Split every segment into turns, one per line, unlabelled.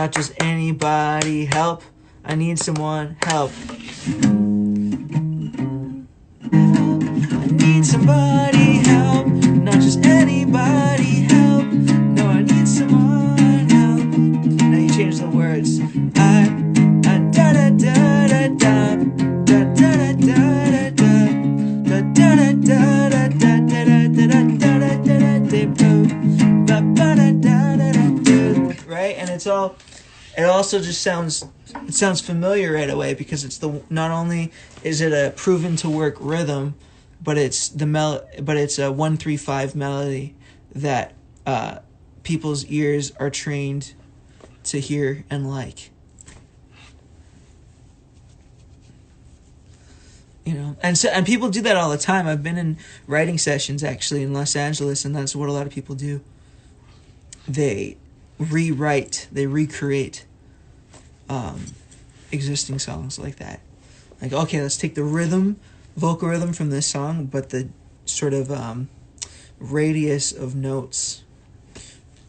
not just anybody. Help, I need someone. Help. I need somebody. Help, not just anybody. Help, no, I need someone. Help. Now you change the words. I da da da da da da da da da da da da da da. Right, and it also just sounds familiar right away because it's not only is it a proven to work rhythm, but it's a 1-3-5 melody that people's ears are trained to hear and like. You know, and people do that all the time. I've been in writing sessions actually in Los Angeles, and that's what a lot of people do. They rewrite, they recreate existing songs like that. Like, okay, let's take the vocal rhythm from this song, but the sort of radius of notes,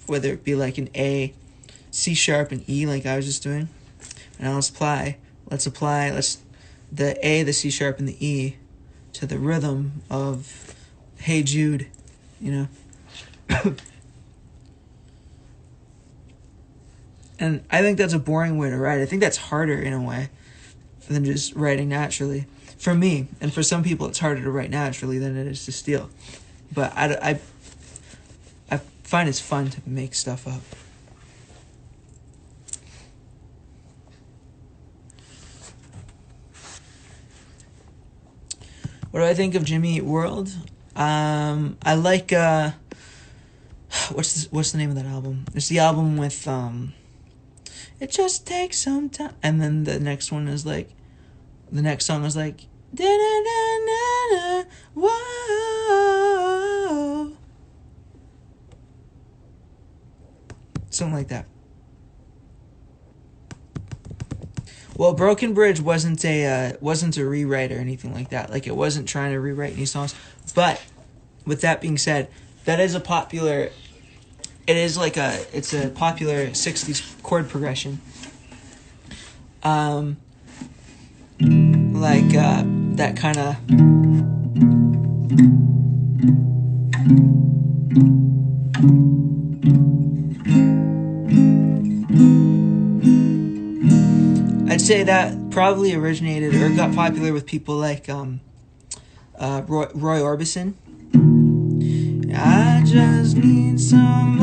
whether it be like an A, C sharp, and E, like I was just doing. And now let's apply the A, the C sharp, and the E to the rhythm of Hey Jude, you know. And I think that's a boring way to write. I think that's harder in a way than just writing naturally. For me, and for some people, it's harder to write naturally than it is to steal. But I find it's fun to make stuff up. What do I think of Jimmy Eat World? I like what's the name of that album? It's the album with It Just Takes Some Time, and then the next song is like da da da da whoa, something like that. Well, Broken Bridge wasn't a rewrite or anything like that. Like, it wasn't trying to rewrite any songs. But with that being said, that is a popular. It's a popular 60s chord progression. That kind of. I'd say that probably originated or got popular with people like Roy Orbison. I just need someone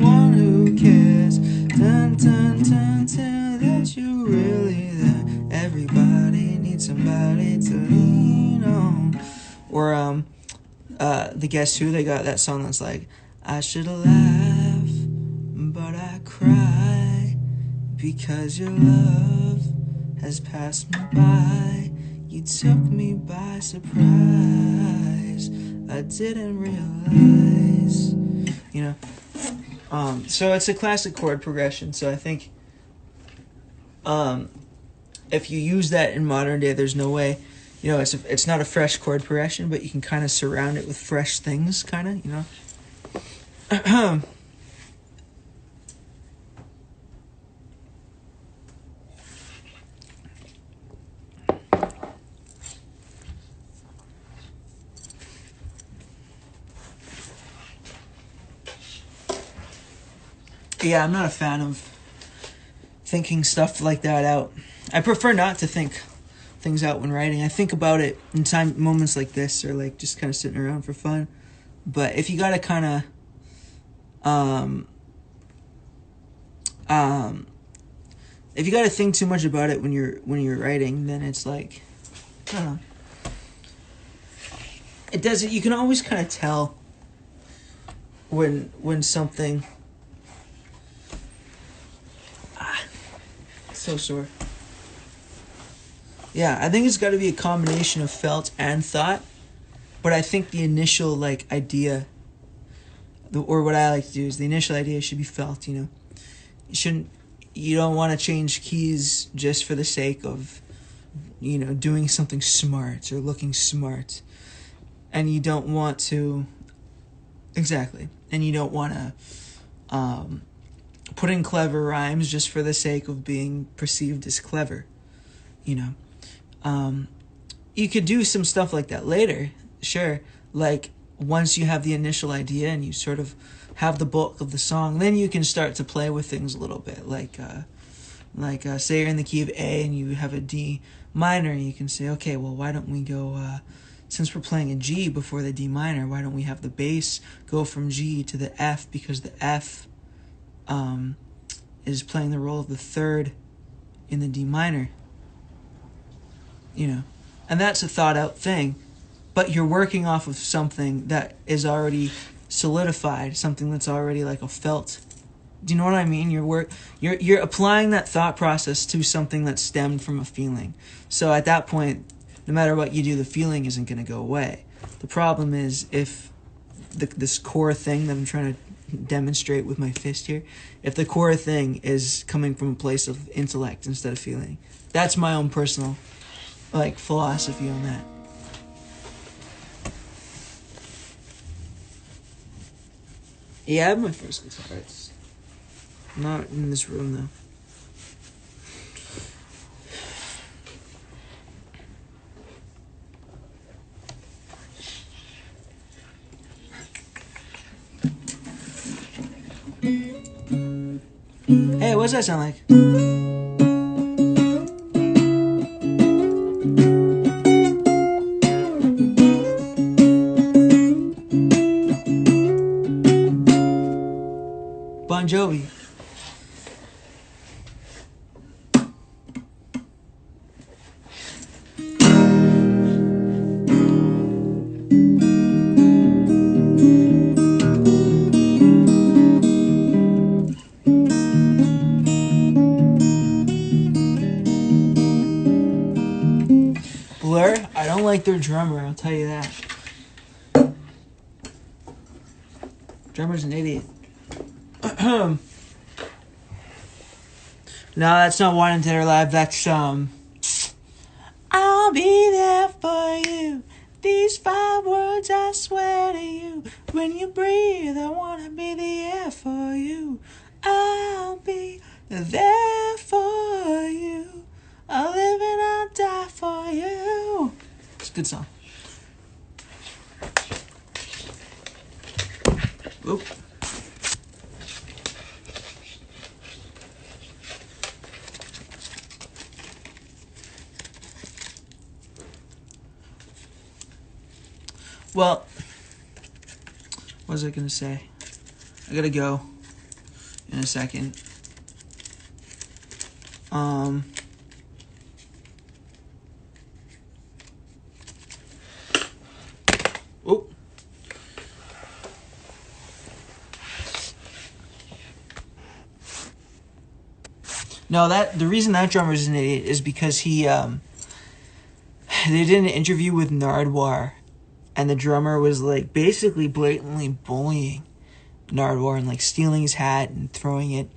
one who cares, that you really there. Everybody needs somebody to lean on. Or the Guess Who, they got that song that's like, I should laugh, but I cry because your love has passed me by. You took me by surprise. I didn't realize. You know. So it's a classic chord progression. So I think if you use that in modern day, there's no way. You know, it's not a fresh chord progression, but you can kind of surround it with fresh things, kind of, you know. Yeah, I'm not a fan of thinking stuff like that out. I prefer not to think things out when writing. I think about it in moments like this, or like just kind of sitting around for fun. But if you gotta kind of, if you gotta think too much about it when you're writing, then it's like, I don't know. It doesn't. You can always kind of tell when something. So sore. Yeah, I think it's got to be a combination of felt and thought, but I think the initial idea, or what I like to do is the initial idea should be felt. You know, you don't want to change keys just for the sake of, doing something smart or looking smart, and you don't want to Exactly. And you don't want to put in clever rhymes just for the sake of being perceived as clever, you know. You could do some stuff like that later, sure. Like, once you have the initial idea and you sort of have the bulk of the song, then you can start to play with things a little bit. Like say you're in the key of A and you have a D minor, and you can say, okay, well, why don't we go, since we're playing a G before the D minor, why don't we have the bass go from G to the F, because the F is playing the role of the third in the D minor, you know. And that's a thought out thing, but you're working off of something that is already solidified, something that's already like a felt. Do you know what I mean? You're applying that thought process to something that stemmed from a feeling. So at that point, no matter what you do, the feeling isn't going to go away. The problem is if this core thing that I'm trying to demonstrate with my fist here, if the core thing is coming from a place of intellect instead of feeling. That's my own personal philosophy on that. Yeah, I have my first guitar. It's not in this room though. Hey, what does that sound like? Bon Jovi. Blur, I don't like their drummer, I'll tell you that. Drummer's an idiot. No, that's not One Dead or Alive. That's I'll be there for you. These 5 words I swear to you. When you breathe, I wanna be the air for you. I'll be there for you. I'll live and I'll die for you. It's a good song. Oop. Well, what was I gonna say? I gotta go in a second. Oh. No, the reason that drummer's an idiot is because they did an interview with Nardwuar, and the drummer was basically blatantly bullying Nardwuar and stealing his hat and throwing it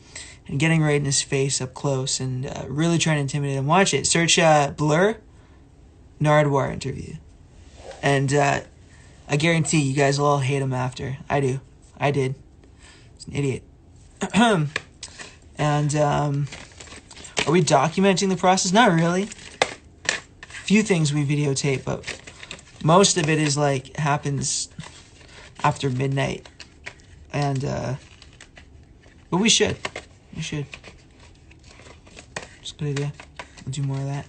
and getting right in his face up close and really trying to intimidate him. Watch it. Search Blur Nardwuar interview. And I guarantee you guys will all hate him after. I do. I did. He's an idiot. And are we documenting the process? Not really. Few things we videotape, but most of it is happens after midnight. And but we should. It's a good idea. We'll do more of that.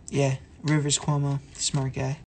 Yeah, Rivers Cuomo, smart guy.